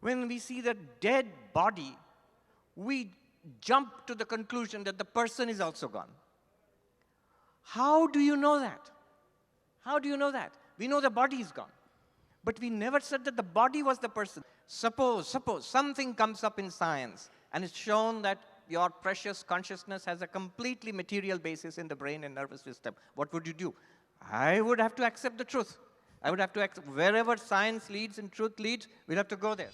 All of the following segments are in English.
When we see the dead body, we jump to the conclusion that the person is also gone. How do you know that? How do you know that? We know the body is gone. But we never said that the body was the person. Suppose something comes up in science and it's shown that your precious consciousness has a completely material basis in the brain and nervous system. What would you do? I would have to accept the truth. I would have to accept wherever science leads and truth leads, we'll have to go there.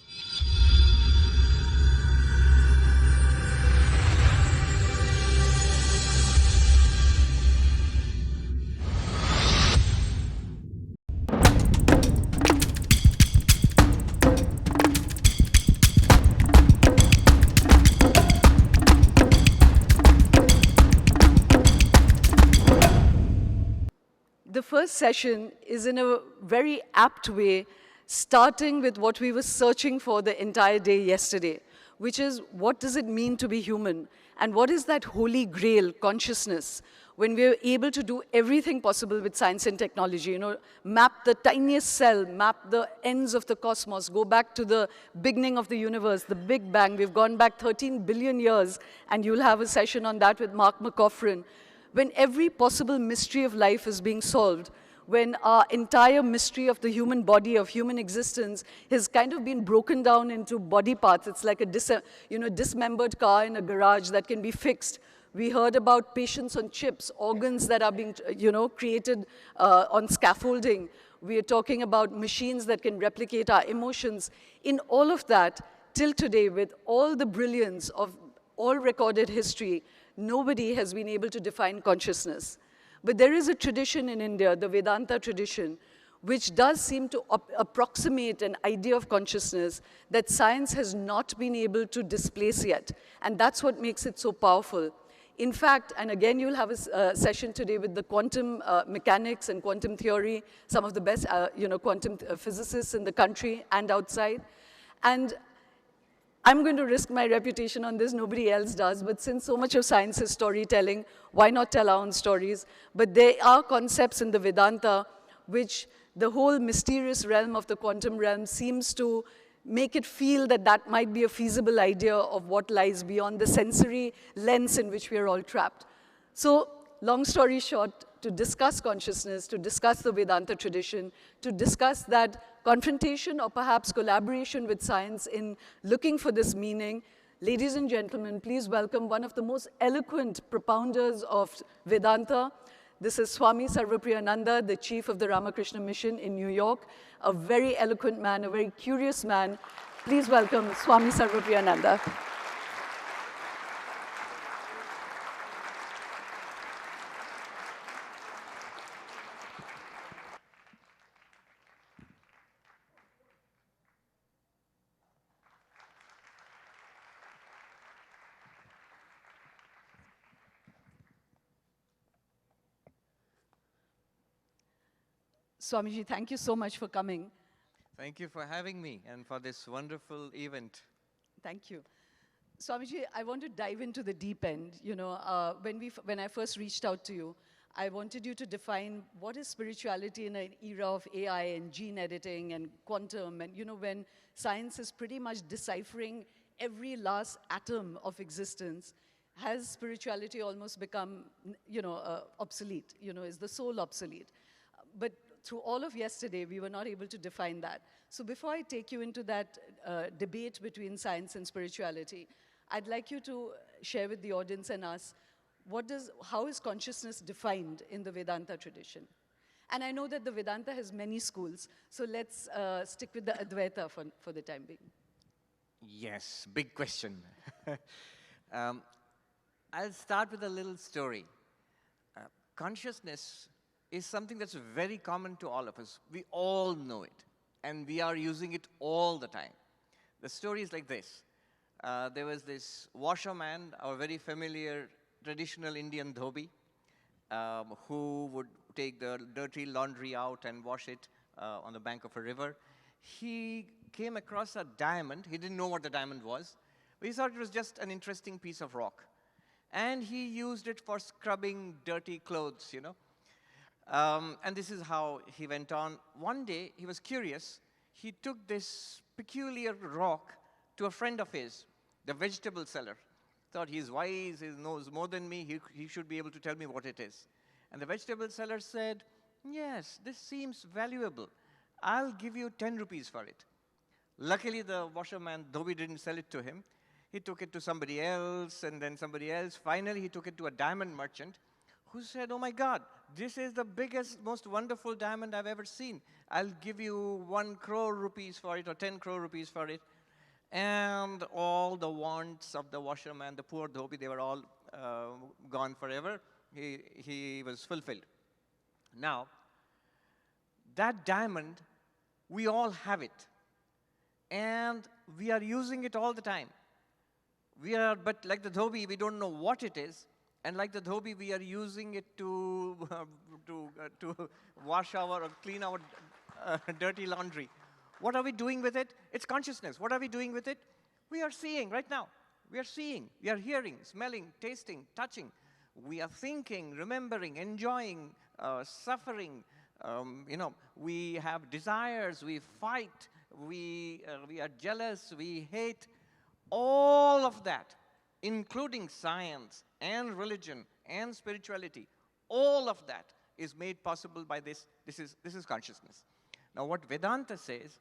The first session is in a very apt way, starting with what we were searching for the entire day yesterday, which is what does it mean to be human? And what is that holy grail, consciousness, when we're able to do everything possible with science and technology, map the tiniest cell, map the ends of the cosmos, go back to the beginning of the universe, the Big Bang. We've gone back 13 billion years, and you'll have a session on that with Mark McCaughrean. When every possible mystery of life is being solved, when our entire mystery of the human body, of human existence, has kind of been broken down into body parts. It's like a dismembered car in a garage that can be fixed. We heard about patients on chips, organs that are being created on scaffolding. We are talking about machines that can replicate our emotions. In all of that, till today, with all the brilliance of all recorded history, nobody has been able to define consciousness. But there is a tradition in India, the Vedanta tradition, which does seem to approximate an idea of consciousness that science has not been able to displace yet. And that's what makes it so powerful. In fact, and again, you'll have a session today with the quantum mechanics and quantum theory, some of the best quantum physicists in the country and outside. And I'm going to risk my reputation on this, nobody else does, but since so much of science is storytelling, why not tell our own stories? But there are concepts in the Vedanta which the whole mysterious realm of the quantum realm seems to make it feel that that might be a feasible idea of what lies beyond the sensory lens in which we are all trapped. So, long story short, to discuss consciousness, to discuss the Vedanta tradition, to discuss that confrontation or perhaps collaboration with science in looking for this meaning, ladies and gentlemen, please welcome one of the most eloquent propounders of Vedanta. This is Swami Sarvapriyananda, the chief of the Ramakrishna Mission in New York, a very eloquent man, a very curious man. Please welcome Swami Sarvapriyananda. Swamiji, thank you so much for coming. Thank you for having me and for this wonderful event. Thank you. Swamiji, I want to dive into the deep end. When I first reached out to you, I wanted you to define what is spirituality in an era of AI and gene editing and quantum, and when science is pretty much deciphering every last atom of existence. Has spirituality almost become, obsolete? Is the soul obsolete? But through all of yesterday, we were not able to define that. So before I take you into that debate between science and spirituality, I'd like you to share with the audience and us, how is consciousness defined in the Vedanta tradition? And I know that the Vedanta has many schools, so let's stick with the Advaita for the time being. Yes, big question. I'll start with a little story. Consciousness is something that's very common to all of us. We all know it, and we are using it all the time. The story is like this. There was this washerman, our very familiar traditional Indian dhobi, who would take the dirty laundry out and wash it on the bank of a river. He came across a diamond. He didn't know what the diamond was, but he thought it was just an interesting piece of rock. And he used it for scrubbing dirty clothes, And this is how he went on. One day, he was curious. he took this peculiar rock to a friend of his, the vegetable seller. Thought he's wise, he knows more than me, he should be able to tell me what it is. And the vegetable seller said, yes, this seems valuable. I'll give you 10 rupees for it. Luckily, the washerman, though we didn't sell it to him, he took it to somebody else, and then somebody else. Finally, he took it to a diamond merchant who said, oh my God, this is the biggest, most wonderful diamond I've ever seen. I'll give you 1 crore rupees for it, or 10 crore rupees for it. And all the wants of the washerman, the poor dhobi, they were all gone forever. He was fulfilled. Now, that diamond, we all have it. And we are using it all the time. But like the dhobi, we don't know what it is. And like the dhobi, we are using it to wash our or clean our dirty laundry. What are we doing with it? It's consciousness. What are we doing with it? We are seeing right now. We are seeing, we are hearing, smelling, tasting, touching. We are thinking, remembering, enjoying, suffering. We have desires, we fight, we are jealous, we hate. All of that, including science and religion and spirituality, all of that is made possible by this. This is consciousness. Now, what Vedanta says,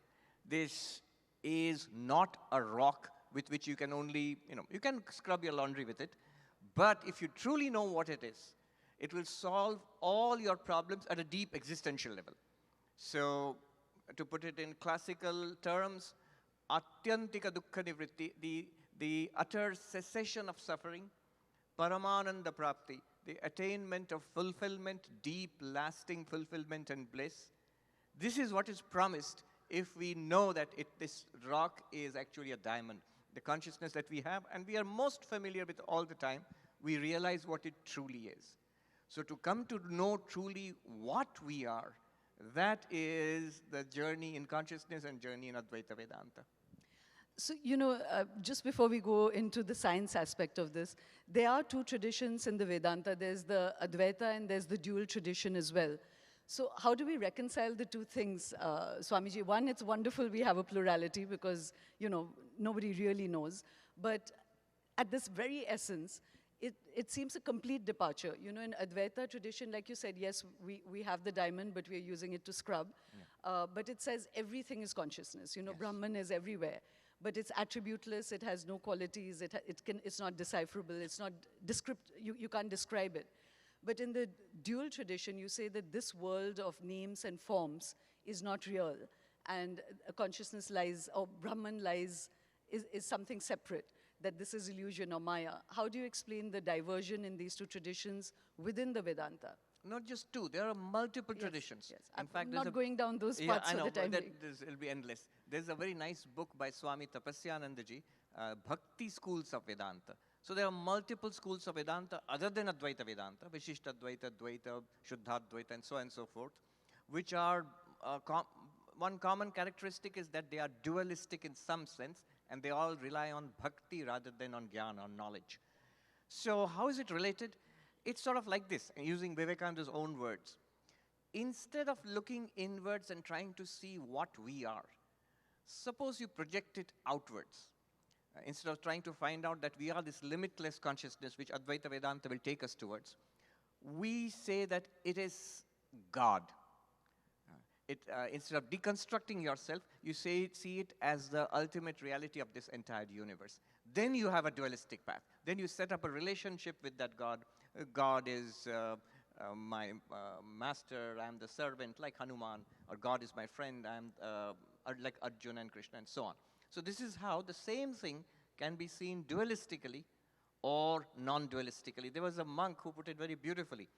this is not a rock with which you can only, you can scrub your laundry with it, but if you truly know what it is, it will solve all your problems at a deep existential level. So, to put it in classical terms, atyantika dukkha nivritti, the utter cessation of suffering, paramananda prapti, the attainment of fulfillment, deep, lasting fulfillment and bliss. This is what is promised if we know that this rock is actually a diamond. The consciousness that we have, and we are most familiar with all the time, we realize what it truly is. So to come to know truly what we are, that is the journey in consciousness and journey in Advaita Vedanta. So, just before we go into the science aspect of this, there are 2 traditions in the Vedanta. There's the Advaita and there's the dual tradition as well. So how do we reconcile the 2 things, Swamiji? One, it's wonderful we have a plurality because, nobody really knows. But at this very essence, it seems a complete departure. In Advaita tradition, like you said, yes, we have the diamond, but we're using it to scrub. Yeah. But it says everything is consciousness. Yes. Brahman is everywhere. But it's attributeless, it has no qualities, it's not decipherable, it's not you can't describe it. But in the dual tradition, you say that this world of names and forms is not real, and consciousness lies, or Brahman lies, is something separate, that this is illusion or Maya. How do you explain the diversion in these 2 traditions within the Vedanta? Not just 2, there are multiple traditions. Yes. In fact, I'm not going down those paths for the time being. It'll be endless. There's a very nice book by Swami Sarvapriyananda, Bhakti Schools of Vedanta. So there are multiple schools of Vedanta other than Advaita Vedanta, Vishishta Advaita, Dvaita, Shuddha Advaita, and so on and so forth, which are, one common characteristic is that they are dualistic in some sense, and they all rely on bhakti rather than on jnana, on knowledge. So how is it related? It's sort of like this, using Vivekananda's own words. Instead of looking inwards and trying to see what we are, suppose you project it outwards. Instead of trying to find out that we are this limitless consciousness, which Advaita Vedanta will take us towards, we say that it is God. Instead of deconstructing yourself, you see it as the ultimate reality of this entire universe. Then you have a dualistic path. Then you set up a relationship with that God. God is my master, I'm the servant, like Hanuman, or God is my friend, I'm like Arjuna and Krishna, and so on. So this is how the same thing can be seen dualistically or non-dualistically. There was a monk who put it very beautifully.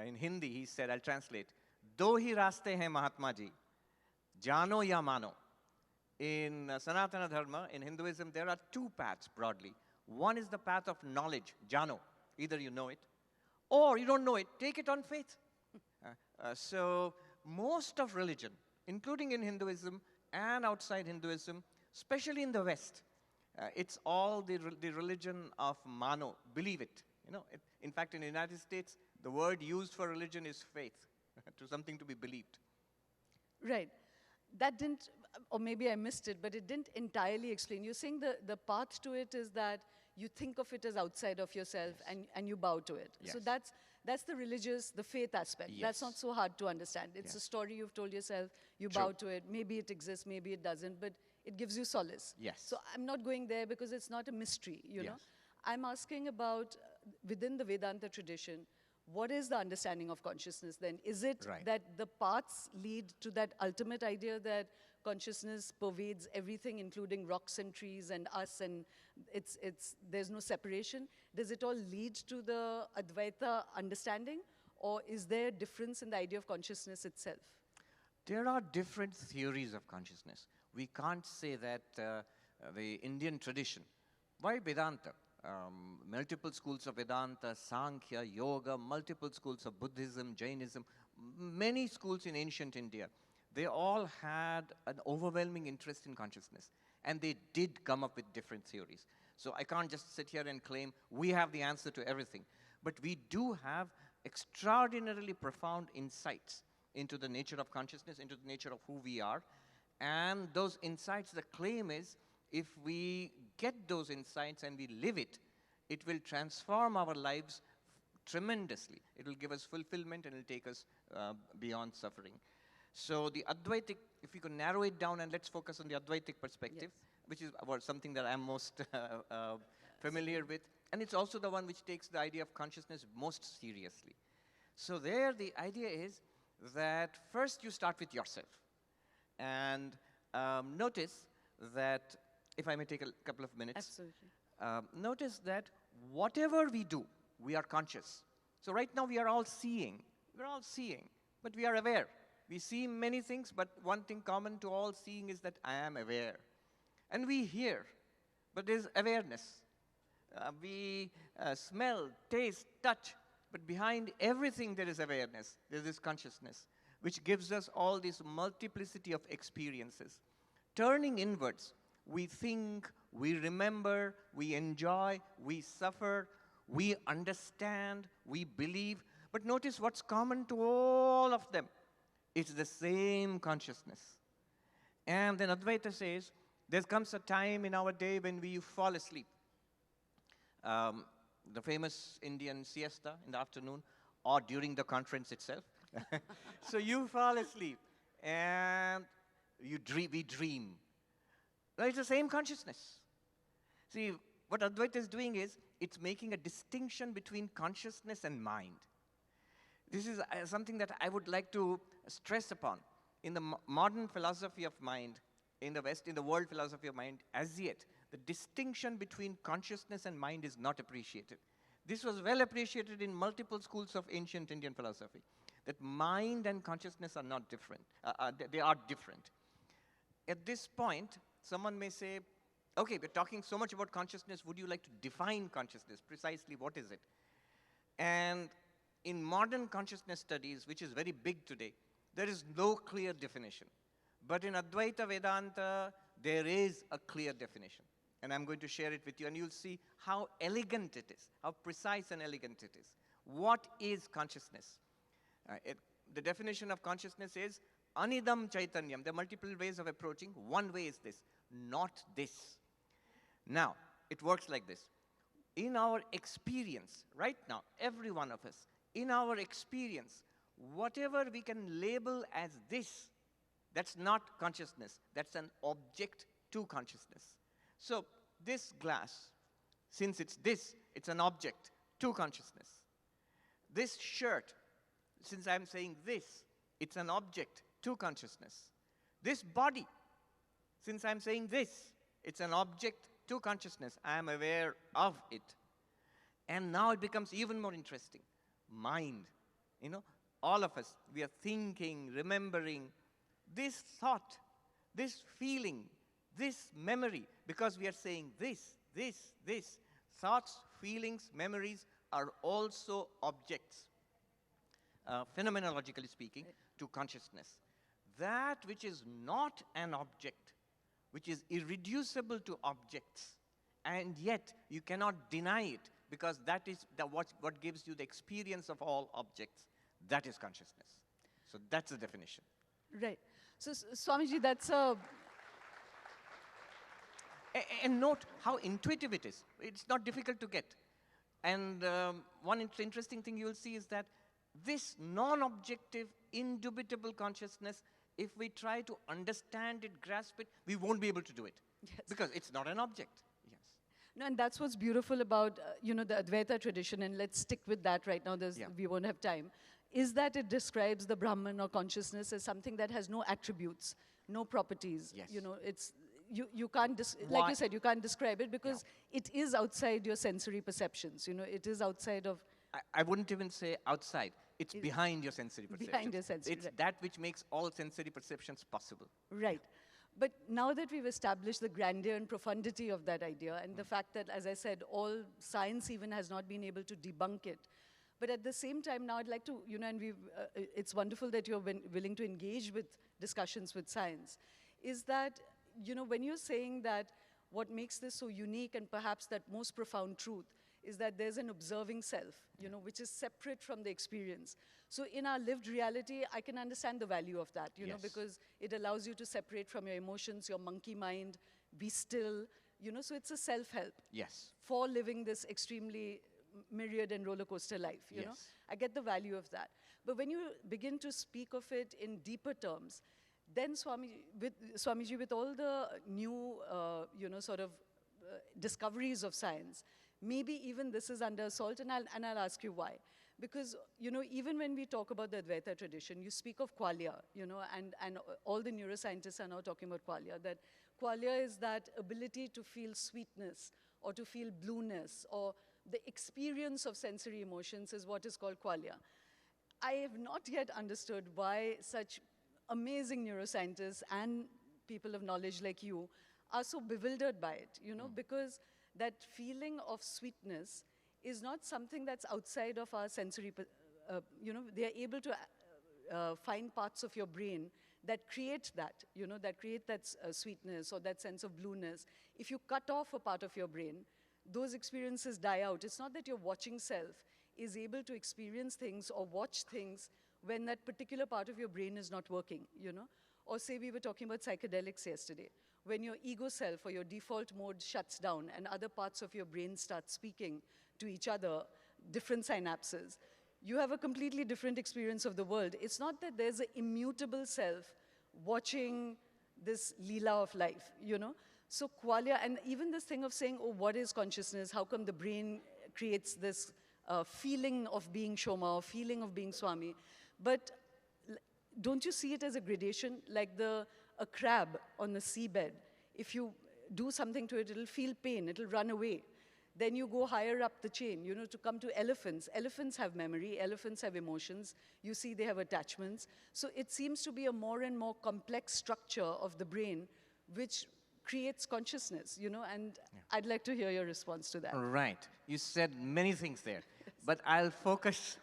In Hindi, he said, I'll translate, Do hi raste hain Mahatma ji, jano ya mano. In Sanatana Dharma, in Hinduism, there are 2 paths broadly. One is the path of knowledge, jano. Either you know it, or you don't know it, take it on faith. So most of religion, including in Hinduism and outside Hinduism, especially in the West, it's all the religion of mano, believe it. In fact, in the United States, the word used for religion is faith, to something to be believed. Right. That didn't, or maybe I missed it, but it didn't entirely explain. You're saying the path to it is that you think of it as outside of yourself, Yes. and you bow to it. Yes. So that's the religious, the faith aspect. That's not Yes. so hard to understand. It's a Yes. story you've told yourself, you True. bow to it. Maybe it exists, maybe it doesn't, but it gives you solace. Yes. So I'm not going there because it's not a mystery, you know. Yes. I'm asking about, within the Vedanta tradition, what is the understanding of consciousness then? Is it Right. that the paths lead to that ultimate idea that consciousness pervades everything, including rocks and trees and us, and there's no separation? Does it all lead to the Advaita understanding, or is there a difference in the idea of consciousness itself? There are different theories of consciousness. We can't say that the Indian tradition, why Vedanta? Multiple schools of Vedanta, Sankhya, Yoga, multiple schools of Buddhism, Jainism, many schools in ancient India. They all had an overwhelming interest in consciousness. And they did come up with different theories. So I can't just sit here and claim we have the answer to everything. But we do have extraordinarily profound insights into the nature of consciousness, into the nature of who we are. And those insights, the claim is, if we get those insights and we live it, it will transform our lives tremendously. It will give us fulfillment and it will take us beyond suffering. So the Advaitic, if we could narrow it down and let's focus on the Advaitic perspective, Yes. which is about something that I'm most familiar with. And it's also the one which takes the idea of consciousness most seriously. So there the idea is that first you start with yourself. And notice that, if I may take a couple of minutes. Absolutely. Notice that whatever we do, we are conscious. So right now we are all seeing. We're all seeing, but we are aware. We see many things, but one thing common to all seeing is that I am aware. And we hear, but there's awareness. We smell, taste, touch, but behind everything there is awareness. There is consciousness, which gives us all this multiplicity of experiences. Turning inwards, we think, we remember, we enjoy, we suffer, we understand, we believe. But notice what's common to all of them. It's the same consciousness. And then Advaita says, there comes a time in our day when we fall asleep. The famous Indian siesta in the afternoon, or during the conference itself. So you fall asleep, and we dream. Well, it's the same consciousness. See, what Advaita is doing is, it's making a distinction between consciousness and mind. This is something that I would like to stress upon. In the modern philosophy of mind, in the West, in the world philosophy of mind, as yet, the distinction between consciousness and mind is not appreciated. This was well appreciated in multiple schools of ancient Indian philosophy, that mind and consciousness are not different. They are different. At this point, someone may say, okay, we're talking so much about consciousness, would you like to define consciousness? Precisely, what is it? And in modern consciousness studies, which is very big today, there is no clear definition. But in Advaita Vedanta, there is a clear definition. And I'm going to share it with you, and you'll see how elegant it is, how precise and elegant it is. What is consciousness? The definition of consciousness is Anidam Chaitanyam. There are multiple ways of approaching. One way is this, not this. Now, it works like this. In our experience, right now, every one of us, in our experience, whatever we can label as this, that's not consciousness. That's an object to consciousness. So this glass, since it's this, it's an object to consciousness. This shirt, since I'm saying this, it's an object to consciousness. This body, since I'm saying this, it's an object to consciousness. I am aware of it. And now it becomes even more interesting. Mind, all of us, we are thinking, remembering, this thought, this feeling, this memory, because we are saying this. Thoughts, feelings, memories are also objects, phenomenologically speaking, to consciousness. That which is not an object, which is irreducible to objects, and yet you cannot deny it, because that is what gives you the experience of all objects. That is consciousness. So that's the definition. Right. So, Swamiji, that's a... And note how intuitive it is. It's not difficult to get. And one interesting thing you'll see is that this non-objective, indubitable consciousness, if we try to understand it, grasp it, we won't be able to do it. Yes. Because it's not an object. Yes. No, and that's what's beautiful about, you know, the Advaita tradition, and let's stick with that right now, we won't have time, is that it describes the Brahman or consciousness as something that has no attributes, no properties. Yes. You know, it's, you can't, like you said, you can't describe it because it is outside your sensory perceptions. You know, it is outside of... I wouldn't even say outside. It's behind your sensory perceptions. Behind your sensory, It's that which makes all sensory perceptions possible. Right. But now that we've established the grandeur and profundity of that idea, and the fact that, as I said, all science even has not been able to debunk it, but at the same time, now I'd like to, you know, and it's wonderful that you're willing to engage with discussions with science, is that, you know, when you're saying that what makes this so unique and perhaps that most profound truth is that there's an observing self, you know, which is separate from the experience. So in our lived reality, I can understand the value of that, you know, because it allows you to separate from your emotions, your monkey mind, be still, you know, so it's a self-help. Yes. For living this extremely myriad and roller coaster life, you know. I get the value of that. But when you begin to speak of it in deeper terms, then Swamiji, with all the new, you know, sort of discoveries of science, maybe even this is under assault, and I'll ask you why. Because, you know, even when we talk about the Advaita tradition, you speak of qualia, you know, and all the neuroscientists are now talking about qualia, that qualia is that ability to feel sweetness or to feel blueness, or the experience of sensory emotions is what is called qualia. I have not yet understood why such amazing neuroscientists and people of knowledge like you are so bewildered by it, you know, because that feeling of sweetness is not something that's outside of our sensory, you know, they are able to find parts of your brain that create that, you know, that create that sweetness or that sense of blueness. If you cut off a part of your brain, those experiences die out. It's not that your watching self is able to experience things or watch things when that particular part of your brain is not working, you know? Or say we were talking about psychedelics yesterday. When your ego self or your default mode shuts down and other parts of your brain start speaking to each other, different synapses, you have a completely different experience of the world. It's not that there's an immutable self watching this leela of life, you know? So qualia, and even this thing of saying, oh, what is consciousness? How come the brain creates this feeling of being Shoma or feeling of being Swami? But don't you see it as a gradation? Like a crab on the seabed. If you do something to it, it'll feel pain, it'll run away. Then you go higher up the chain, you know, to come to elephants. Elephants have memory, elephants have emotions. You see they have attachments. So it seems to be a more and more complex structure of the brain which creates consciousness, you know, and I'd like to hear your response to that. Right. You said many things there, but I'll focus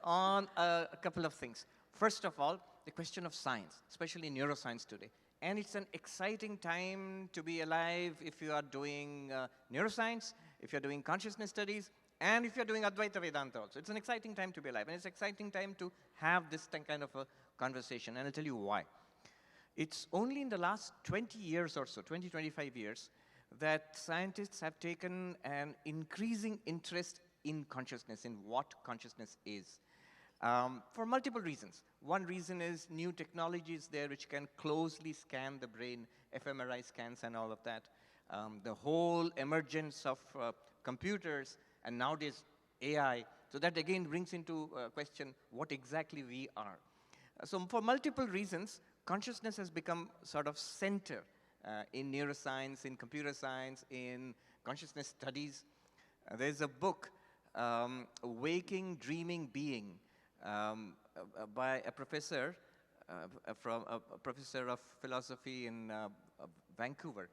on a couple of things. First of all, the question of science, especially neuroscience today. And it's an exciting time to be alive if you are doing neuroscience, if you're doing consciousness studies, and if you're doing Advaita Vedanta also. It's an exciting time to be alive, and it's an exciting time to have this kind of a conversation, and I'll tell you why. It's only in the last 20 years or so, 20, 25 years, that scientists have taken an increasing interest in consciousness, in what consciousness is. For multiple reasons. One reason is new technologies there which can closely scan the brain, fMRI scans and all of that. The whole emergence of computers and nowadays AI. So that again brings into question what exactly we are. So for multiple reasons, consciousness has become sort of center in neuroscience, in computer science, in consciousness studies. There's a book, Waking, Dreaming, Being, by a professor from a professor of philosophy in Vancouver,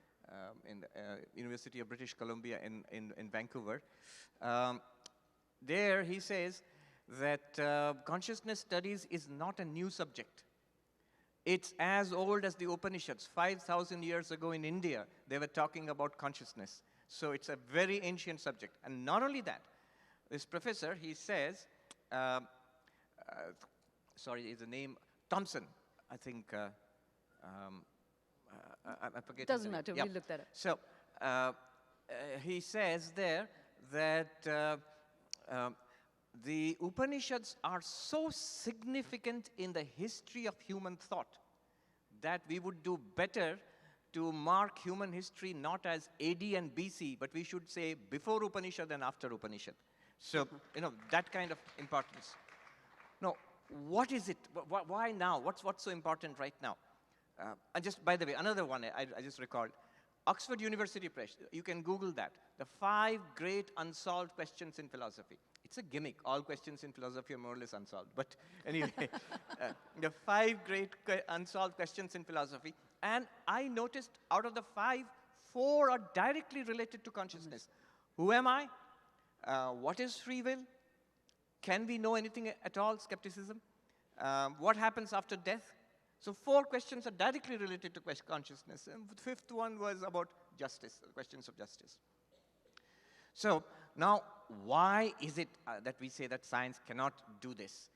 in the University of British Columbia in Vancouver. There he says that consciousness studies is not a new subject. It's as old as the Upanishads. 5,000 years ago in India, they were talking about consciousness. So it's a very ancient subject. And not only that, this professor, he says, sorry, is the name Thompson, I think, I forget. Doesn't matter, we'll look that up. So he says there that the Upanishads are so significant in the history of human thought that we would do better to mark human history not as AD and BC, but we should say before Upanishad and after Upanishad. So, that kind of importance. Now, what is it? Why now? What's so important right now? And just, by the way, another one I just recalled. Oxford University Press, you can Google that. The 5 great unsolved questions in philosophy. It's a gimmick. All questions in philosophy are more or less unsolved. But anyway, the 5 great unsolved questions in philosophy. And I noticed out of the 5, 4 are directly related to consciousness. Who am I? What is free will? Can we know anything at all? Skepticism. What happens after death? So 4 questions are directly related to consciousness. And the 5th one was about justice, questions of justice. So now, why is it that we say that science cannot do this?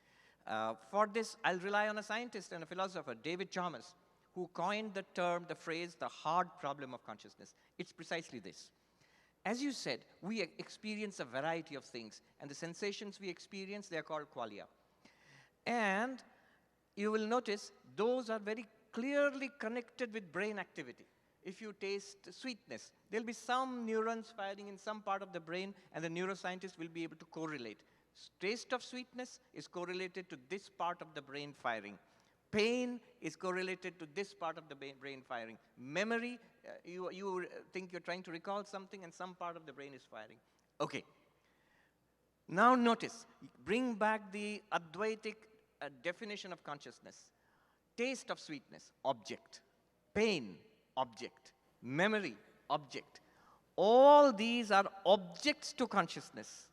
For this, I'll rely on a scientist and a philosopher, David Chalmers, who coined the phrase, the hard problem of consciousness. It's precisely this. As you said, we experience a variety of things, and the sensations we experience, they are called qualia. And you will notice those are very clearly connected with brain activity. If you taste sweetness, there'll be some neurons firing in some part of the brain, and the neuroscientist will be able to correlate. Taste of sweetness is correlated to this part of the brain firing. Pain is correlated to this part of the brain firing. Memory, you think you're trying to recall something, and some part of the brain is firing. Okay. Now notice, bring back the Advaitic definition of consciousness. Taste of sweetness, object. Pain, object. Memory, object. All these are objects to consciousness.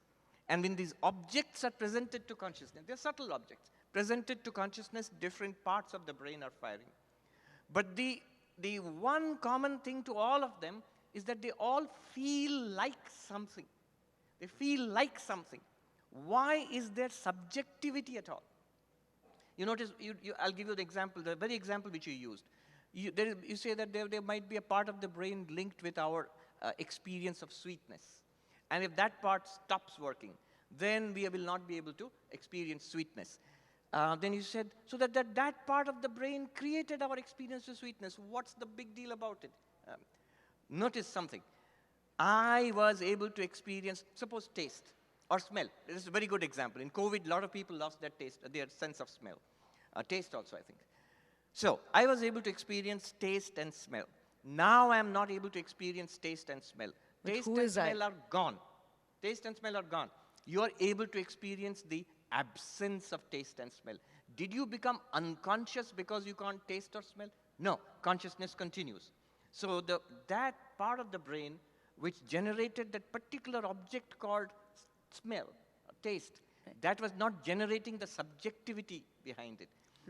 And when these objects are presented to consciousness, they're subtle objects. Presented to consciousness, different parts of the brain are firing. But the one common thing to all of them is that they all feel like something. They feel like something. Why is there subjectivity at all? You notice, I'll give you the example, the very example which you used. You say that there might be a part of the brain linked with our experience of sweetness. And if that part stops working, then we will not be able to experience sweetness. Then you said, so that part of the brain created our experience of sweetness. What's the big deal about it? Notice something. I was able to experience, suppose taste or smell. This is a very good example. In COVID, a lot of people lost their taste, their sense of smell. Taste also, I think. So I was able to experience taste and smell. Now I am not able to experience taste and smell. Taste and smell are gone. Taste and smell are gone. You are able to experience the absence of taste and smell. Did you become unconscious because you can't taste or smell? No, consciousness continues. So that part of the brain which generated that particular object called smell, taste, that was not generating the subjectivity behind it.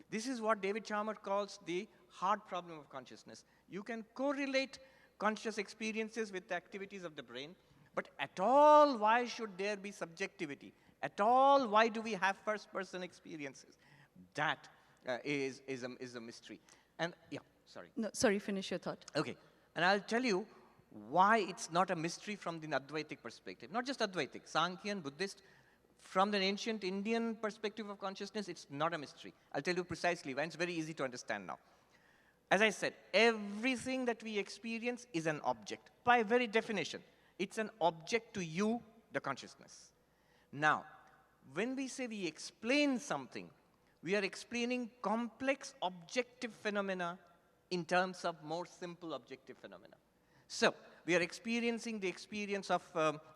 This is what David Chalmers calls the hard problem of consciousness. You can correlate conscious experiences with the activities of the brain, but at all, why should there be subjectivity? At all, why do we have first-person experiences? That is a mystery. And yeah, sorry. No, sorry, finish your thought. Okay, and I'll tell you why it's not a mystery from the Advaitic perspective. Not just Advaitic, Sankhyan, Buddhist. From the ancient Indian perspective of consciousness, it's not a mystery. I'll tell you precisely why. It's very easy to understand now. As I said, everything that we experience is an object. By very definition, it's an object to you, the consciousness. Now, when we say we explain something, we are explaining complex objective phenomena in terms of more simple objective phenomena. So, we are experiencing the experience of,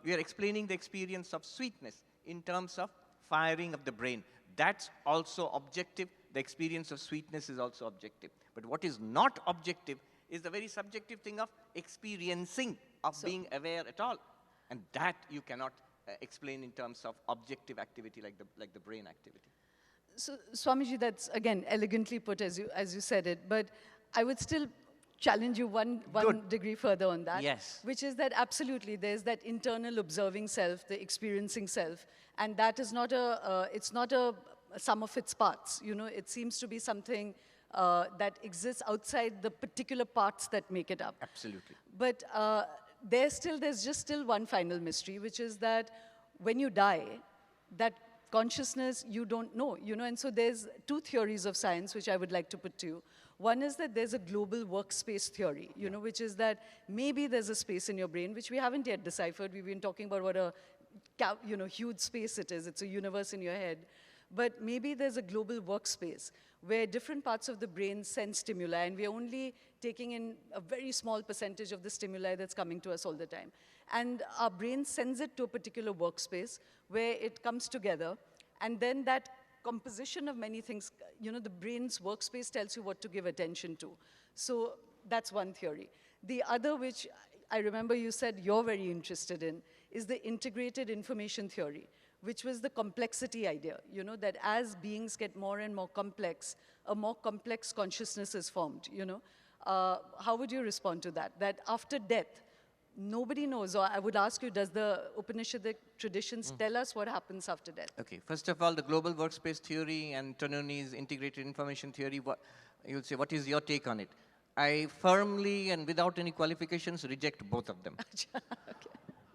we are explaining the experience of sweetness in terms of firing of the brain. That's also objective. The experience of sweetness is also objective. But what is not objective is the very subjective thing of experiencing, of being aware at all. And that you cannot explain in terms of objective activity like the brain activity. So, Swamiji, that's, again, elegantly put as you said it. But I would still challenge you one degree further on that. Yes. Which is that absolutely there's that internal observing self, the experiencing self, and that is not it's not a sum of its parts. You know, it seems to be something that exists outside the particular parts that make it up. Absolutely. But there's just still one final mystery, which is that when you die, that consciousness you don't know, and so there's two theories of science which I would like to put to you. One is that there's a global workspace theory, which is that maybe there's a space in your brain, which we haven't yet deciphered. We've been talking about what a huge space it is. It's a universe in your head. But maybe there's a global workspace where different parts of the brain send stimuli, and we're only taking in a very small percentage of the stimuli that's coming to us all the time. And our brain sends it to a particular workspace where it comes together, and then that composition of many things, the brain's workspace tells you what to give attention to. So that's one theory. The other, which I remember you said you're very interested in, is the integrated information theory, which was the complexity idea, that as beings get more and more complex, a more complex consciousness is formed, How would you respond to that? That after death, nobody knows, or I would ask you, does the Upanishadic traditions tell us what happens after death? Okay, first of all, the global workspace theory and Tononi's integrated information theory, you'll say, what is your take on it? I firmly and without any qualifications reject both of them. Okay.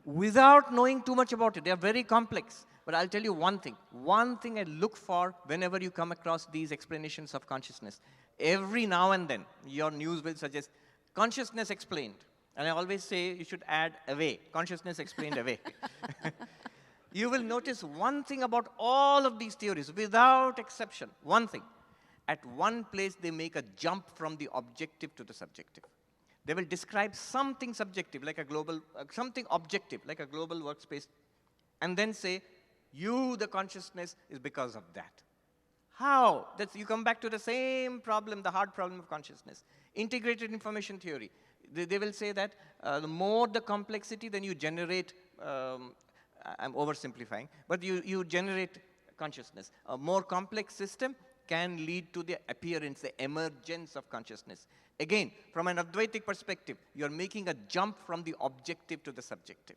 Without knowing too much about it. They are very complex. But I'll tell you one thing. One thing I look for whenever you come across these explanations of consciousness. Every now and then, your news will suggest consciousness explained. And I always say you should add away. Consciousness explained away. You will notice one thing about all of these theories, without exception. One thing. At one place, they make a jump from the objective to the subjective. They will describe something subjective, like a global, something objective, like a global workspace, and then say, the consciousness, is because of that. How? You come back to the same problem, the hard problem of consciousness. Integrated information theory. They will say that the more the complexity, then you generate, I'm oversimplifying, but you generate consciousness. A more complex system can lead to the appearance, the emergence of consciousness. Again, from an Advaitic perspective, you're making a jump from the objective to the subjective.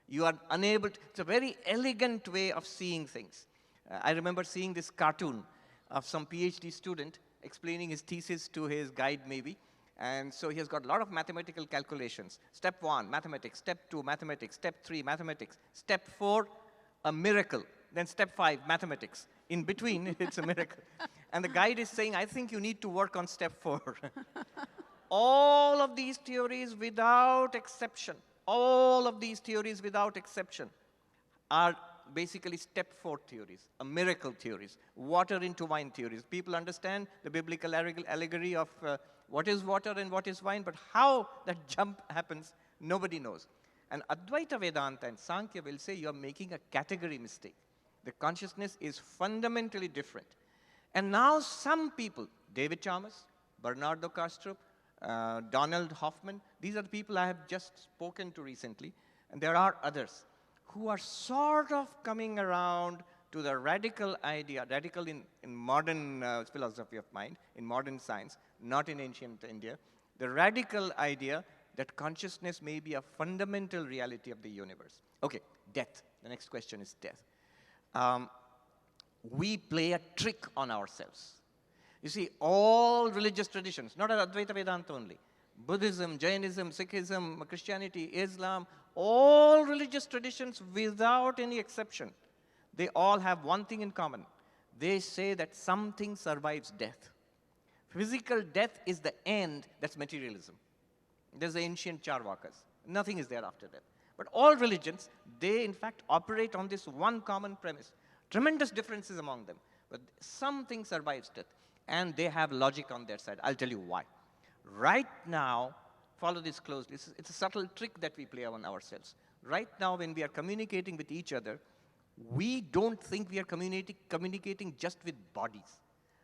You are unable to, it's a very elegant way of seeing things. I remember seeing this cartoon of some PhD student explaining his thesis to his guide maybe. And so he has got a lot of mathematical calculations. Step 1, mathematics. Step 2, mathematics. Step 3, mathematics. Step 4, a miracle. Then step 5, mathematics. In between, it's a miracle. And the guide is saying, I think you need to work on step 4. All of these theories without exception, are basically step 4 theories, miracle theories, water into wine theories. People understand the biblical allegory of what is water and what is wine, but how that jump happens, nobody knows. And Advaita Vedanta and Sankhya will say you're making a category mistake. The consciousness is fundamentally different. And now some people, David Chalmers, Bernardo Kastrup, Donald Hoffman, these are the people I have just spoken to recently, and there are others who are sort of coming around to the radical idea, radical in modern philosophy of mind, in modern science, not in ancient India, the radical idea that consciousness may be a fundamental reality of the universe. Okay, death. The next question is death. We play a trick on ourselves. You see, all religious traditions, not Advaita Vedanta only, Buddhism, Jainism, Sikhism, Christianity, Islam, all religious traditions without any exception, they all have one thing in common. They say that something survives death. Physical death is the end, that's materialism. There's the ancient Charvakas. Nothing is there after death. But all religions, they in fact operate on this one common premise. Tremendous differences among them, but something survives death. And they have logic on their side. I'll tell you why. Right now, follow this closely. It's a subtle trick that we play on ourselves. Right now, when we are communicating with each other, we don't think we are communicating just with bodies.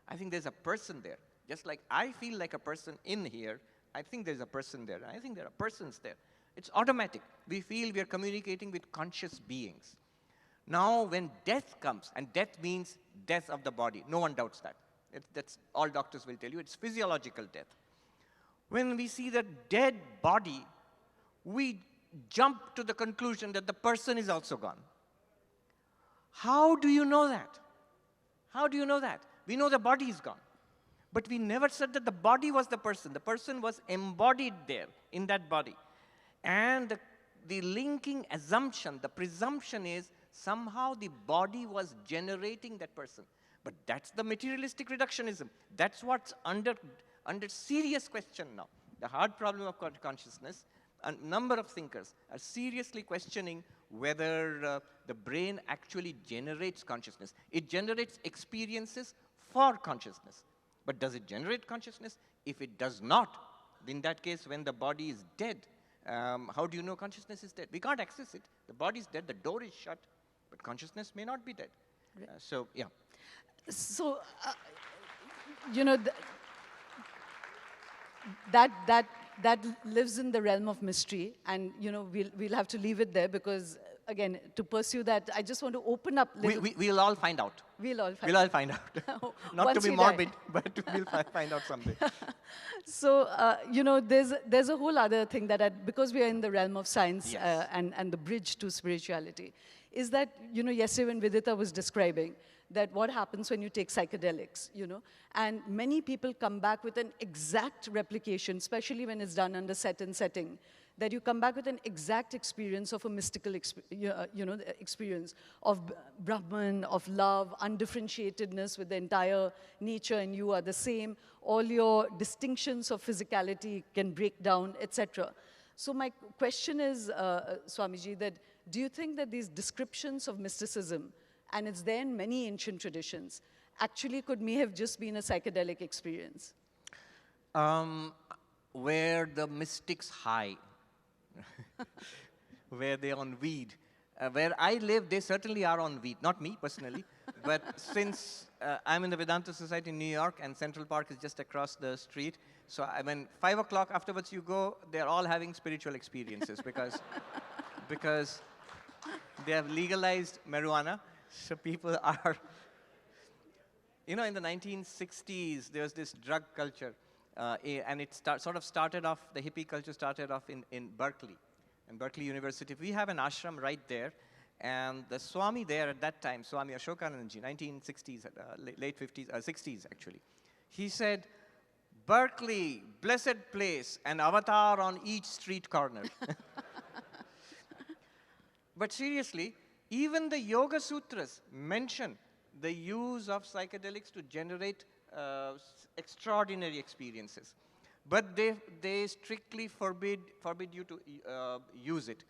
I think there's a person there. Just like I feel like a person in here, I think there's a person there. And I think there are persons there. It's automatic. We feel we are communicating with conscious beings. Now, when death comes, and death means death of the body, no one doubts that. That's all doctors will tell you. It's physiological death. When we see the dead body, we jump to the conclusion that the person is also gone. How do you know that? How do you know that? We know the body is gone. But we never said that the body was the person. The person was embodied there in that body. And the linking assumption, the presumption is somehow the body was generating that person. But that's the materialistic reductionism. That's what's under serious question now. The hard problem of consciousness, a number of thinkers are seriously questioning whether the brain actually generates consciousness. It generates experiences for consciousness. But does it generate consciousness? If it does not, in that case, when the body is dead, how do you know consciousness is dead? We can't access it. The body is dead, the door is shut, but consciousness may not be dead. Right. So, yeah. So, you know, that lives in the realm of mystery, and you know, we'll have to leave it there because, again, to pursue that, I just want to open up. We'll all find out. We'll all find out. Not to be morbid, but we'll find out someday. So, you know, there's a whole other thing that, because we are in the realm of science, yes. and the bridge to spirituality, is that, you know, yesterday when Vidita was describing that what happens when you take psychedelics, you know, and many people come back with an exact replication, especially when it's done under certain setting, that you come back with an exact experience of a mystical experience of Brahman, of love, undifferentiatedness with the entire nature, and you are the same. All your distinctions of physicality can break down, etc. So my question is, Swamiji, that do you think that these descriptions of mysticism, and it's there in many ancient traditions, actually may have just been a psychedelic experience? Where the mystics high, where they're on weed. Where I live, they certainly are on weed. Not me, personally. But since I'm in the Vedanta Society in New York, and Central Park is just across the street, so when 5 o'clock afterwards you go, they're all having spiritual experiences because they have legalized marijuana. So people are, you know, in the 1960s, there was this drug culture. And it sort of started off, the hippie culture started off in Berkeley, in Berkeley University. We have an ashram right there, and the Swami there at that time, Swami Ashokanandaji, 1960s, late 50s, 60s actually, he said, Berkeley, blessed place, an avatar on each street corner. But seriously, even the Yoga Sutras mention the use of psychedelics to generate extraordinary experiences. But they strictly forbid you to use it.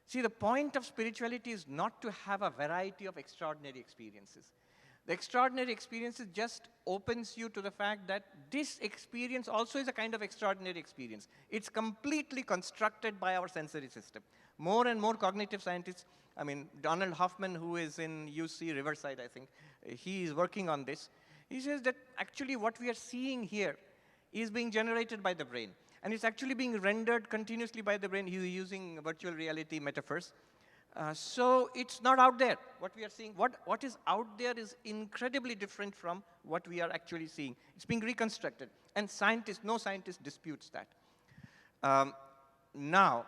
See, the point of spirituality is not to have a variety of extraordinary experiences. The extraordinary experiences just opens you to the fact that this experience also is a kind of extraordinary experience. It's completely constructed by our sensory system. More and more cognitive scientists, I mean, Donald Hoffman, who is in UC Riverside, I think, he is working on this. He says that actually what we are seeing here is being generated by the brain. And it's actually being rendered continuously by the brain. He's using virtual reality metaphors. So it's not out there, what we are seeing. What is out there is incredibly different from what we are actually seeing. It's being reconstructed. And no scientist disputes that. Now,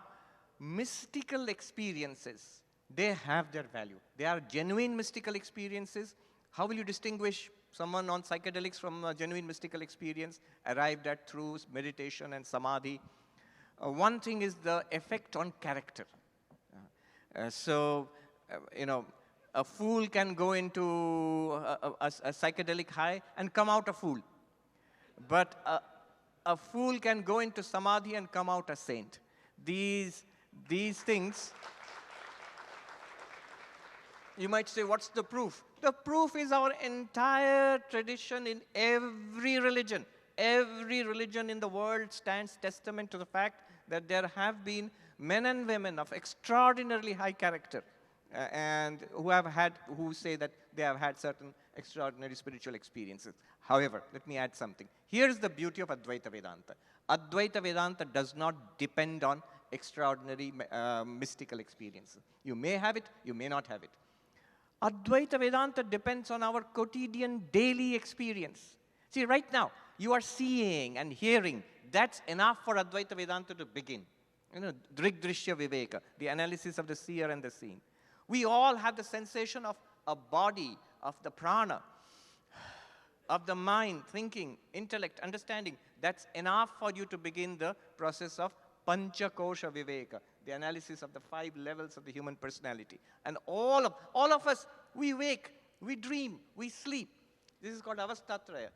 mystical experiences, they have their value. They are genuine mystical experiences. How will you distinguish someone on psychedelics from a genuine mystical experience arrived at through meditation and samadhi? One thing is the effect on character. You know, a fool can go into a psychedelic high and come out a fool. But a fool can go into samadhi and come out a saint. These things, you might say, what's the proof? The proof is our entire tradition in every religion. Every religion in the world stands testament to the fact that there have been men and women of extraordinarily high character and who say that they have had certain extraordinary spiritual experiences. However, let me add something. Here's the beauty of Advaita Vedanta. Advaita Vedanta does not depend on extraordinary mystical experiences. You may have it, you may not have it. Advaita Vedanta depends on our quotidian, daily experience. See, right now, you are seeing and hearing. That's enough for Advaita Vedanta to begin. You know, Drigdrishya Viveka, the analysis of the seer and the seen. We all have the sensation of a body, of the prana. of the mind, thinking, intellect, understanding, that's enough for you to begin the process of Panchakosha Viveka, the analysis of the 5 levels of the human personality. And all of us, we wake, we dream, we sleep. This is called Avastatraya.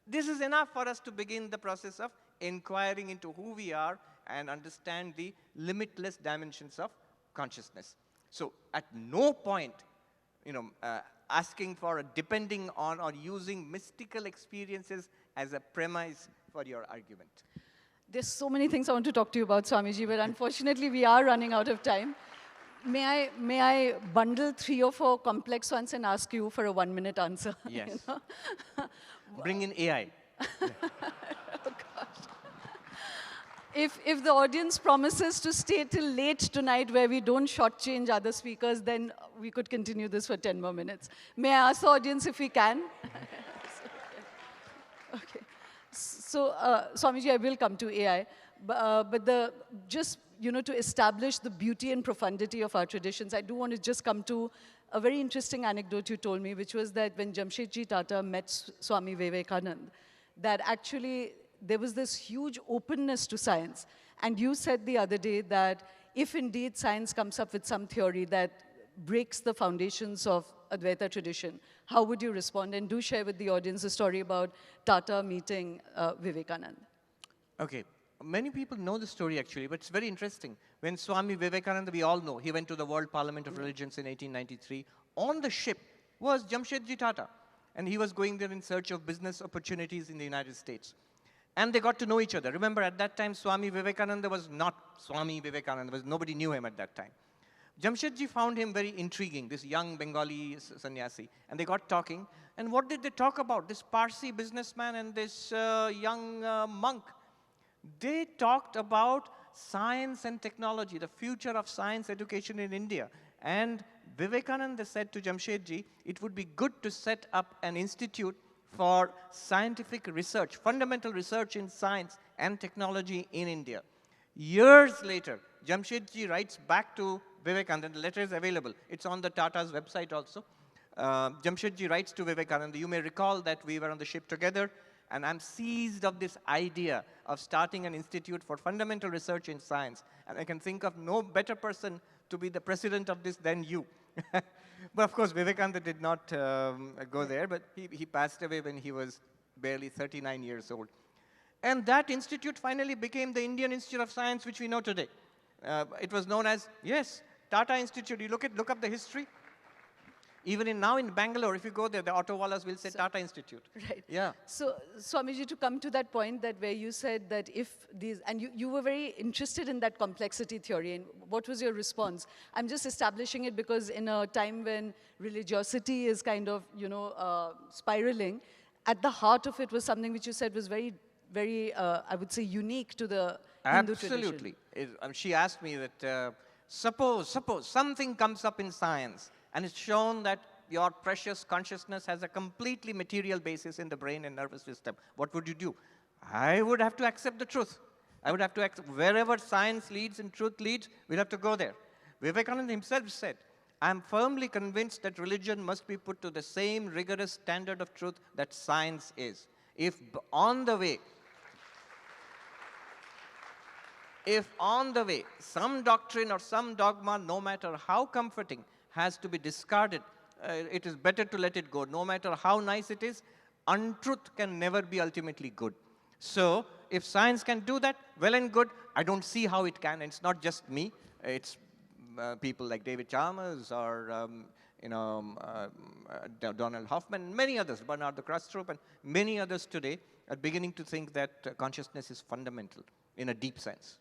This is enough for us to begin the process of inquiring into who we are and understand the limitless dimensions of consciousness. So at no point, asking for, depending on or using mystical experiences as a premise for your argument. There's so many things I want to talk to you about, Swamiji, but unfortunately we are running out of time. May I bundle 3 or 4 complex ones and ask you for a 1-minute answer? Yes. Bring in AI. Oh, gosh. If the audience promises to stay till late tonight where we don't shortchange other speakers, then we could continue this for 10 more minutes. May I ask the audience if we can? Okay. So, Swamiji, I will come to AI. But to establish the beauty and profundity of our traditions, I do want to just come to a very interesting anecdote you told me, which was that when Jamshedji Tata met Swami Vivekananda, that actually there was this huge openness to science. And you said the other day that if indeed science comes up with some theory that breaks the foundations of Advaita tradition, how would you respond? And do share with the audience a story about Tata meeting Vivekananda. Okay. Many people know the story actually, but it's very interesting. When Swami Vivekananda, we all know, he went to the World Parliament of Religions in 1893. On the ship was Jamshedji Tata. And he was going there in search of business opportunities in the United States. And they got to know each other. Remember, at that time, Swami Vivekananda was not Swami Vivekananda. Nobody knew him at that time. Jamshedji found him very intriguing, this young Bengali sannyasi. And they got talking. And what did they talk about? This Parsi businessman and this young monk. They talked about science and technology, the future of science education in India. And Vivekananda said to Jamshedji, it would be good to set up an institute for scientific research, fundamental research in science and technology in India. Years later, Jamshedji writes back to Vivekananda, the letter is available. It's on the Tata's website also. Jamshedji writes to Vivekananda, you may recall that we were on the ship together, and I'm seized of this idea of starting an institute for fundamental research in science. And I can think of no better person to be the president of this than you. But of course, Vivekananda did not go there, but he passed away when he was barely 39 years old. And that institute finally became the Indian Institute of Science, which we know today. It was known as, yes, Tata Institute. You look up the history. Even now in Bangalore, if you go there, the auto wallahs will say Tata Institute. Right. Yeah. So, Swamiji, to come to that point that where you said that if these, and you were very interested in that complexity theory, and what was your response? I'm just establishing it because in a time when religiosity is kind of, spiraling, at the heart of it was something which you said was very, very, I would say, unique to the Hindu tradition. Absolutely. She asked me that, suppose something comes up in science, and it's shown that your precious consciousness has a completely material basis in the brain and nervous system. What would you do? I would have to accept the truth. I would have to accept wherever science leads and truth leads, we'll have to go there. Vivekananda himself said, I'm firmly convinced that religion must be put to the same rigorous standard of truth that science is. If on the way some doctrine or some dogma, no matter how comforting, has to be discarded, it is better to let it go. No matter how nice it is, untruth can never be ultimately good. So if science can do that, well and good. I don't see how it can. And it's not just me. It's people like David Chalmers or Donald Hoffman, many others, Bernard de Kruijstroop, and many others today are beginning to think that consciousness is fundamental in a deep sense.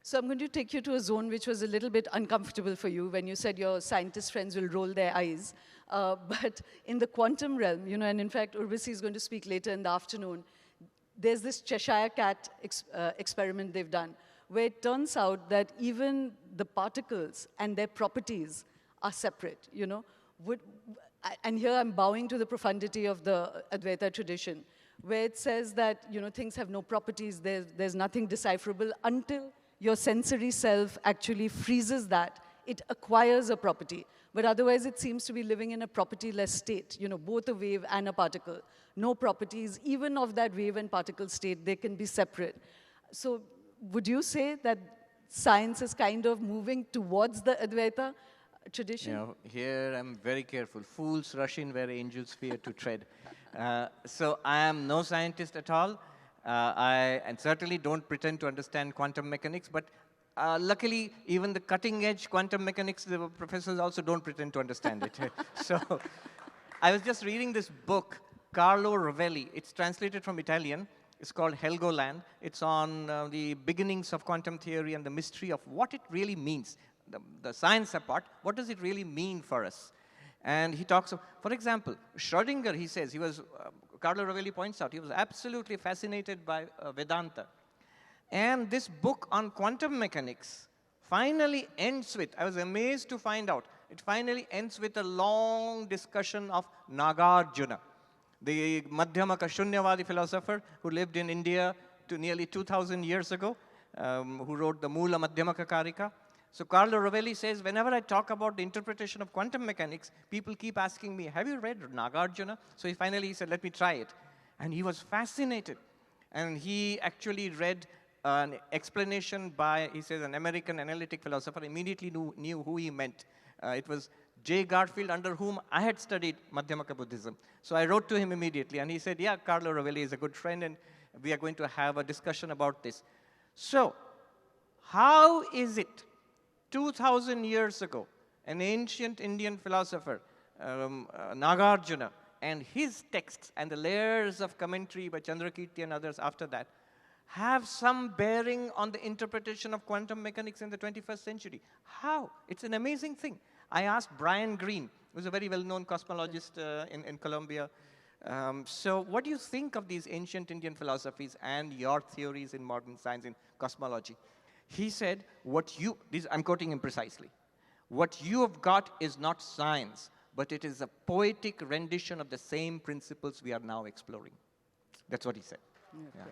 So I'm going to take you to a zone which was a little bit uncomfortable for you when you said your scientist friends will roll their eyes. But in the quantum realm, and in fact, Urvasi is going to speak later in the afternoon, there's this Cheshire Cat experiment they've done, where it turns out that even the particles and their properties are separate, And here I'm bowing to the profundity of the Advaita tradition, where it says that, things have no properties, there's nothing decipherable until your sensory self actually freezes that it acquires a property. But otherwise, it seems to be living in a propertyless state, both a wave and a particle. No properties, even of that wave and particle state, they can be separate. So would you say that science is kind of moving towards the Advaita tradition? Here I'm very careful. Fools rush in where angels fear to tread. So I am no scientist at all. And certainly don't pretend to understand quantum mechanics, but luckily, even the cutting-edge quantum mechanics, the professors also don't pretend to understand it. So I was just reading this book, Carlo Rovelli. It's translated from Italian. It's called Helgoland. It's on the beginnings of quantum theory and the mystery of what it really means. The science apart, what does it really mean for us? And he talks of, for example, Schrödinger, he says, Carlo Rovelli points out, he was absolutely fascinated by Vedanta. And this book on quantum mechanics finally ends with, I was amazed to find out, it finally ends with a long discussion of Nagarjuna, the Madhyamaka Shunyavadi philosopher who lived in India nearly 2,000 years ago, who wrote the Mula Madhyamaka Karika. So Carlo Rovelli says, whenever I talk about the interpretation of quantum mechanics, people keep asking me, have you read Nagarjuna? So he said, let me try it. And he was fascinated. And he actually read an explanation by, he says, an American analytic philosopher, immediately knew who he meant. It was J. Garfield, under whom I had studied Madhyamaka Buddhism. So I wrote to him immediately, and he said, yeah, Carlo Rovelli is a good friend, and we are going to have a discussion about this. So how is it 2,000 years ago, an ancient Indian philosopher, Nagarjuna, and his texts and the layers of commentary by Chandrakirti and others after that have some bearing on the interpretation of quantum mechanics in the 21st century? How? It's an amazing thing. I asked Brian Greene, who's a very well-known cosmologist in Columbia, so what do you think of these ancient Indian philosophies and your theories in modern science, in cosmology? He said, I'm quoting him precisely, what you have got is not science, but it is a poetic rendition of the same principles we are now exploring. That's what he said. Yeah.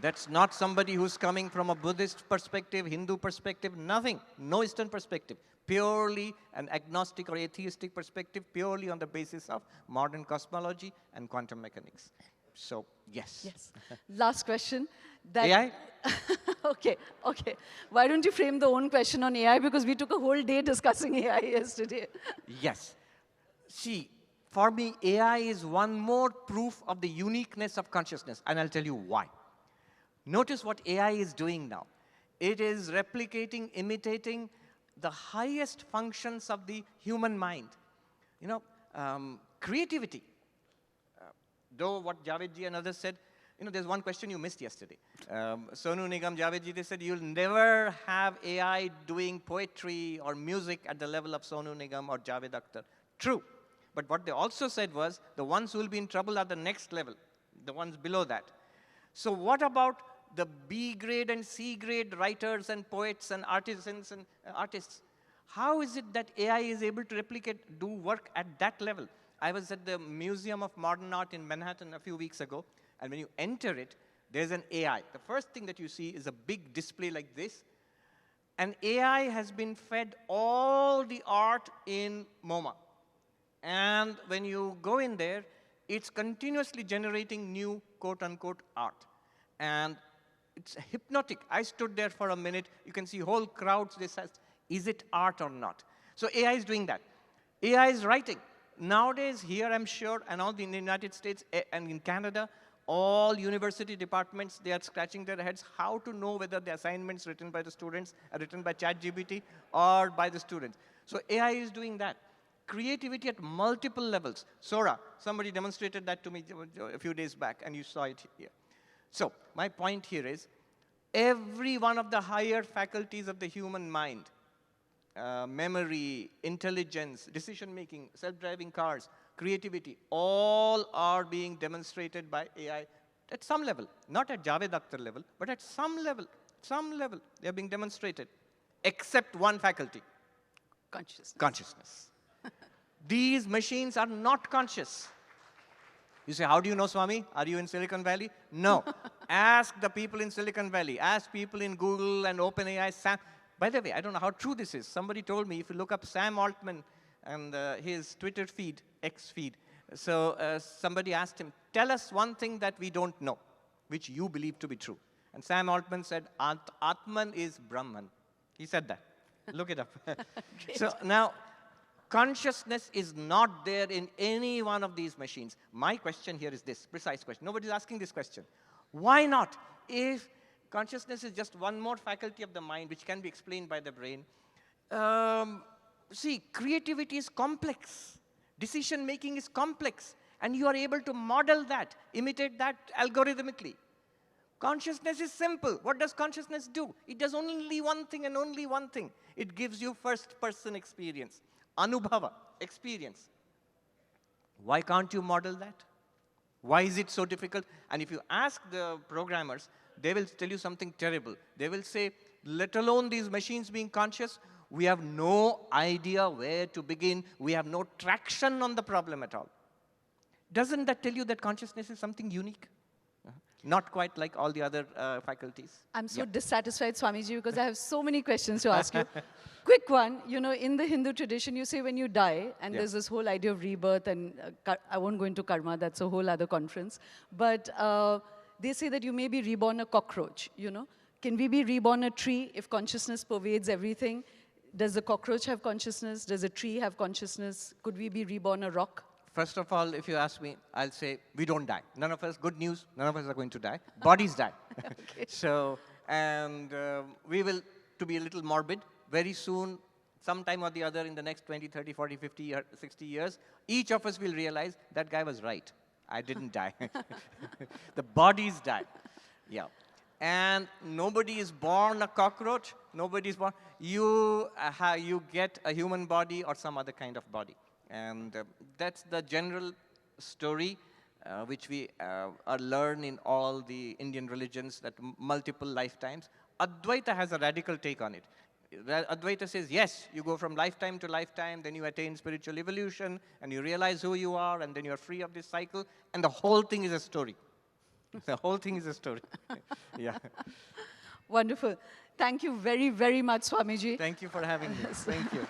That's not somebody who's coming from a Buddhist perspective, Hindu perspective, nothing. No Eastern perspective. Purely an agnostic or atheistic perspective, purely on the basis of modern cosmology and quantum mechanics. So, yes. Yes. Last question. AI? Okay. Why don't you frame the own question on AI? Because we took a whole day discussing AI yesterday. Yes. See, for me, AI is one more proof of the uniqueness of consciousness, and I'll tell you why. Notice what AI is doing now. It is replicating, imitating the highest functions of the human mind. Creativity. Though what Javedji and others said, there's one question you missed yesterday. Sonu Nigam, Javedji, they said you'll never have AI doing poetry or music at the level of Sonu Nigam or Javed Akhtar. True. But what they also said was the ones who will be in trouble are the next level, the ones below that. So what about the B grade and C grade writers and poets and artisans and artists? How is it that AI is able to do work at that level? I was at the Museum of Modern Art in Manhattan a few weeks ago, and when you enter it, there's an AI. The first thing that you see is a big display like this. And AI has been fed all the art in MoMA. And when you go in there, it's continuously generating new quote-unquote art. And it's hypnotic. I stood there for a minute. You can see whole crowds. They said, is it art or not? So AI is doing that. AI is writing. Nowadays, here I'm sure, and all in the United States and in Canada, all university departments, they are scratching their heads how to know whether the assignments written by the students are written by ChatGPT or by the students. So AI is doing that. Creativity at multiple levels. Sora, somebody demonstrated that to me a few days back, and you saw it here. So my point here is, every one of the higher faculties of the human mind, memory, intelligence, decision-making, self-driving cars, creativity, all are being demonstrated by AI at some level. Not at Javed Akhtar level, but at some level, they are being demonstrated. Except one faculty. Consciousness. These machines are not conscious. You say, how do you know, Swami? Are you in Silicon Valley? No. Ask the people in Silicon Valley. Ask people in Google and OpenAI. By the way, I don't know how true this is. Somebody told me if you look up Sam Altman and his Twitter feed, X feed, so somebody asked him, tell us one thing that we don't know, which you believe to be true. And Sam Altman said, Atman is Brahman. He said that. Look it up. So now, consciousness is not there in any one of these machines. My question here is this, precise question. Nobody's asking this question. Why not? If consciousness is just one more faculty of the mind which can be explained by the brain, see, creativity is complex. Decision-making is complex. And you are able to model that, imitate that algorithmically. Consciousness is simple. What does consciousness do? It does only one thing and only one thing. It gives you first-person experience. Anubhava, experience. Why can't you model that? Why is it so difficult? And if you ask the programmers, they will tell you something terrible. They will say, let alone these machines being conscious, we have no idea where to begin. We have no traction on the problem at all. Doesn't that tell you that consciousness is something unique? Not quite like all the other faculties. I'm so dissatisfied, Swamiji, because I have so many questions to ask you. Quick one, you know, in the Hindu tradition, you say when you die, and there's this whole idea of rebirth, and I won't go into karma, that's a whole other conference. But they say that you may be reborn a cockroach, you know. Can we be reborn a tree if consciousness pervades everything? Does the cockroach have consciousness? Does a tree have consciousness? Could we be reborn a rock? First of all, if you ask me, I'll say, we don't die. None of us, good news, none of us are going to die. Bodies die. Okay. So, and we will, to be a little morbid, very soon, sometime or the other in the next 20, 30, 40, 50, 60 years, each of us will realize that guy was right. I didn't die. The bodies die. Yeah. And nobody is born a cockroach. Nobody is born. You get a human body or some other kind of body. And that's the general story which we learn in all the Indian religions, that multiple lifetimes. Advaita has a radical take on it. Advaita says, yes, you go from lifetime to lifetime, then you attain spiritual evolution, and you realize who you are, and then you are free of this cycle, and the whole thing is a story. The whole thing is a story. Yeah. Wonderful. Thank you very, very much, Swamiji. Thank you for having me. Thank you.